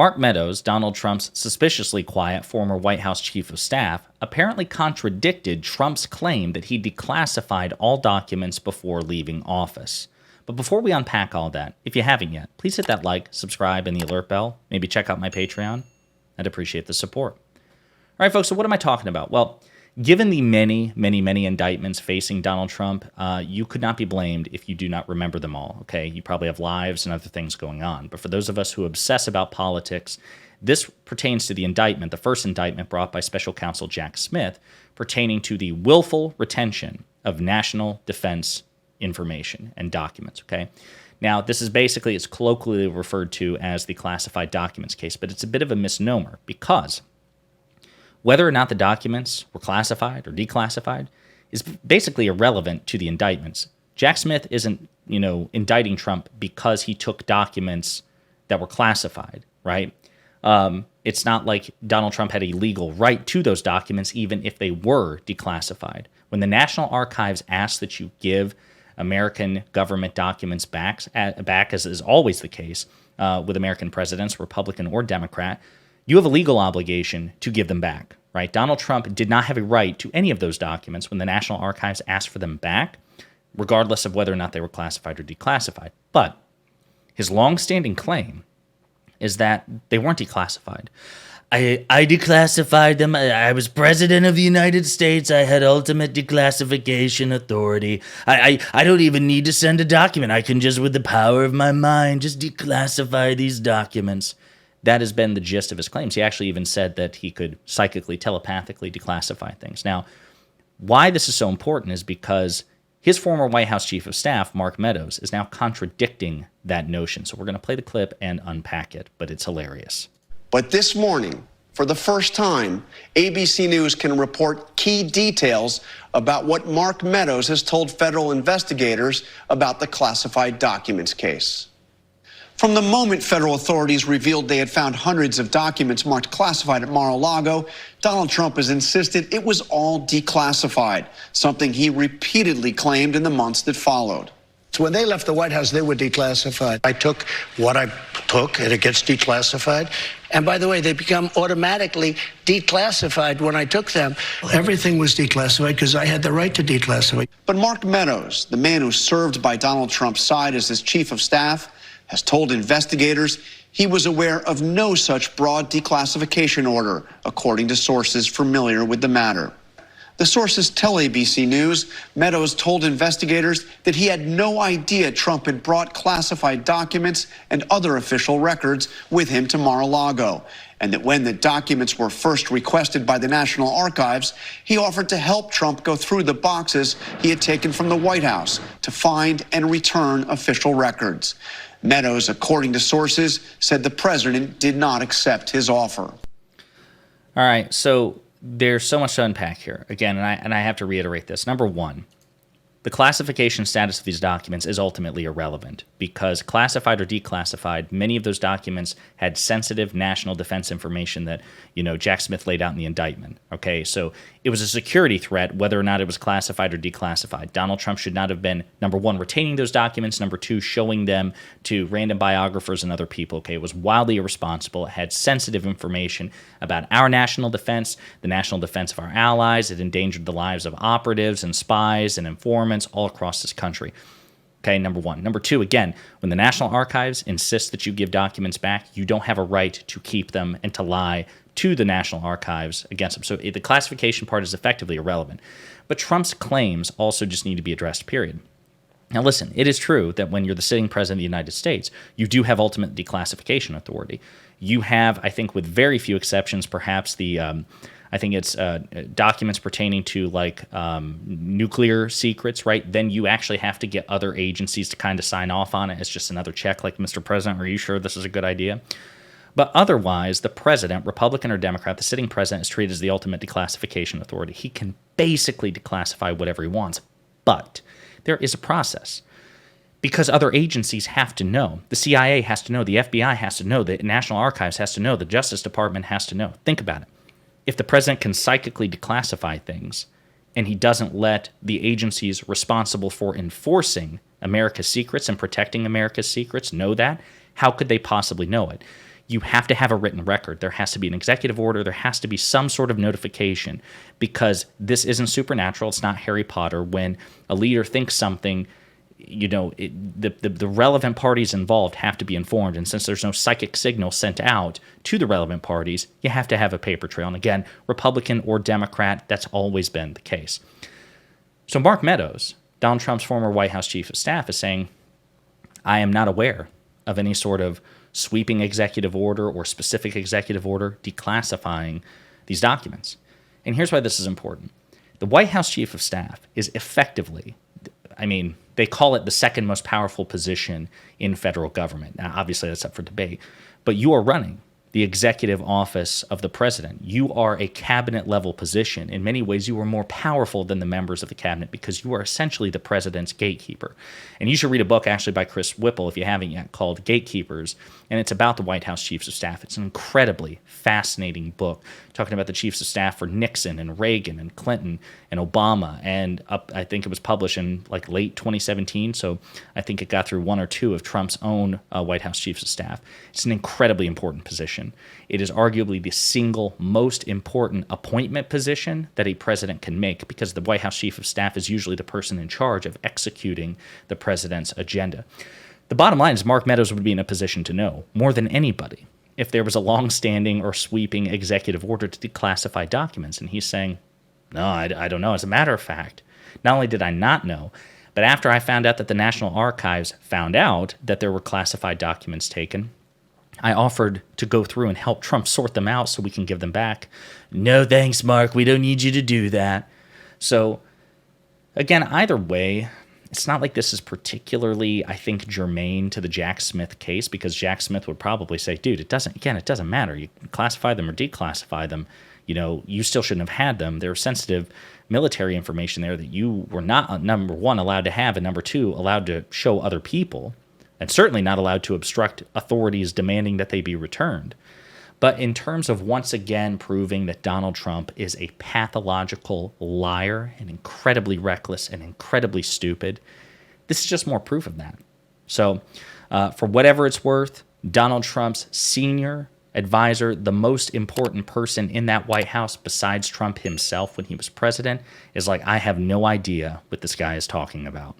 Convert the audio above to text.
Mark Meadows, Donald Trump's suspiciously quiet former White House chief of staff, apparently contradicted Trump's claim that he declassified all documents before leaving office. But before we unpack all that, if you haven't yet, please hit that like, subscribe, and the alert bell. Maybe check out my Patreon. I'd appreciate the support. All right, folks, so what am I talking about? Well, given the many indictments facing Donald Trump, you could not be blamed if you do not remember them all, okay? You probably have lives and other things going on. But for those of us who obsess about politics, this pertains to the indictment, the first indictment brought by Special Counsel Jack Smith, pertaining to the willful retention of national defense information and documents, okay? Now, this is basically, it's colloquially referred to as the classified documents case, but it's a bit of a misnomer because whether or not the documents were classified or declassified is basically irrelevant to the indictments. Jack Smith isn't, indicting Trump because he took documents that were classified, right? It's not like Donald Trump had a legal right to those documents, even if they were declassified. When the National Archives asks that you give American government documents back, as is always the case with American presidents, Republican or Democrat, you have a legal obligation to give them back, right? Donald Trump did not have a right to any of those documents when the National Archives asked for them back, regardless of whether or not they were classified or declassified. But his longstanding claim is that they weren't declassified. I declassified them. I was president of the United States. I had ultimate declassification authority. I don't even need to send a document. I can just, with the power of my mind, just declassify these documents. That has been the gist of his claims. He actually even said that he could psychically, telepathically declassify things. Now, why this is so important is because his former White House chief of staff, Mark Meadows, is now contradicting that notion. So we're going to play the clip and unpack it, but it's hilarious. But this morning, for the first time, ABC News can report key details about what Mark Meadows has told federal investigators about the classified documents case. From the moment federal authorities revealed they had found hundreds of documents marked classified at Mar-a-Lago, Donald Trump has insisted it was all declassified, something he repeatedly claimed in the months that followed. So when they left the White House, they were declassified. I took what I took, and it gets declassified. And by the way, they become automatically declassified when I took them. Everything was declassified because I had the right to declassify. But Mark Meadows, the man who served by Donald Trump's side as his chief of staff, has told investigators he was aware of no such broad declassification order, according to sources familiar with the matter. The sources tell ABC News Meadows told investigators that he had no idea Trump had brought classified documents and other official records with him to Mar-a-Lago, and that when the documents were first requested by the National Archives, he offered to help Trump go through the boxes he had taken from the White House to find and return official records. Meadows, according to sources, said the president did not accept his offer. All right, so there's so much to unpack here. Again, and I have to reiterate this. Number one, the classification status of these documents is ultimately irrelevant because classified or declassified, many of those documents had sensitive national defense information that, Jack Smith laid out in the indictment. Okay, so it was a security threat whether or not it was classified or declassified. Donald Trump should not have been, number one, retaining those documents, number two, showing them to random biographers and other people. Okay, it was wildly irresponsible. It had sensitive information about our national defense, the national defense of our allies. It endangered the lives of operatives and spies and informants all across this country. Okay, number one. Number two, again, when the National Archives insists that you give documents back, you don't have a right to keep them and to lie to the National Archives against them. So the classification part is effectively irrelevant. But Trump's claims also just need to be addressed, period. Now listen, it is true that when you're the sitting president of the United States, you do have ultimate declassification authority. You have, I think with very few exceptions, perhaps I think it's documents pertaining to nuclear secrets, right? Then you actually have to get other agencies to kind of sign off on it. It's just another check like, Mr. President, are you sure this is a good idea? But otherwise, the president, Republican or Democrat, the sitting president is treated as the ultimate declassification authority. He can basically declassify whatever he wants, but there is a process. Because other agencies have to know. The CIA has to know. The FBI has to know. The National Archives has to know. The Justice Department has to know. Think about it. If the president can psychically declassify things and he doesn't let the agencies responsible for enforcing America's secrets and protecting America's secrets know that, how could they possibly know it? you have to have a written record. There has to be an executive order. There has to be some sort of notification, because this isn't supernatural. It's not Harry Potter. When a leader thinks something, the relevant parties involved have to be informed. And since there's no psychic signal sent out to the relevant parties, you have to have a paper trail. And again, Republican or Democrat, that's always been the case. So Mark Meadows, Donald Trump's former White House chief of staff, is saying, I am not aware of any sort of sweeping executive order or specific executive order declassifying these documents. And here's why this is important. The White House chief of staff is effectively, they call it the second most powerful position in federal government. Now, obviously, that's up for debate. But you are running the executive office of the president. You are a cabinet-level position. In many ways, you are more powerful than the members of the cabinet because you are essentially the president's gatekeeper. And you should read a book, actually, by Chris Whipple, if you haven't yet, called Gatekeepers, and it's about the White House chiefs of staff. It's an incredibly fascinating book, talking about the chiefs of staff for Nixon and Reagan and Clinton and Obama, and I think it was published in late 2017, so I think it got through one or two of Trump's own White House chiefs of staff. It's an incredibly important position. It is arguably the single most important appointment position that a president can make, because the White House chief of staff is usually the person in charge of executing the president's agenda. The bottom line is Mark Meadows would be in a position to know, more than anybody, if there was a long-standing or sweeping executive order to declassify documents. And he's saying, no, I don't know. As a matter of fact, not only did I not know, but after I found out that the National Archives found out that there were classified documents taken, I offered to go through and help Trump sort them out so we can give them back. No thanks, Mark. We don't need you to do that. So, again, either way, it's not like this is particularly, I think, germane to the Jack Smith case, because Jack Smith would probably say, dude, it doesn't matter. You classify them or declassify them. You still shouldn't have had them. There was sensitive military information there that you were not, number one, allowed to have, and number two, allowed to show other people, and certainly not allowed to obstruct authorities demanding that they be returned. But in terms of once again proving that Donald Trump is a pathological liar and incredibly reckless and incredibly stupid, this is just more proof of that. So for whatever it's worth, Donald Trump's senior advisor, the most important person in that White House besides Trump himself when he was president, is like, I have no idea what this guy is talking about.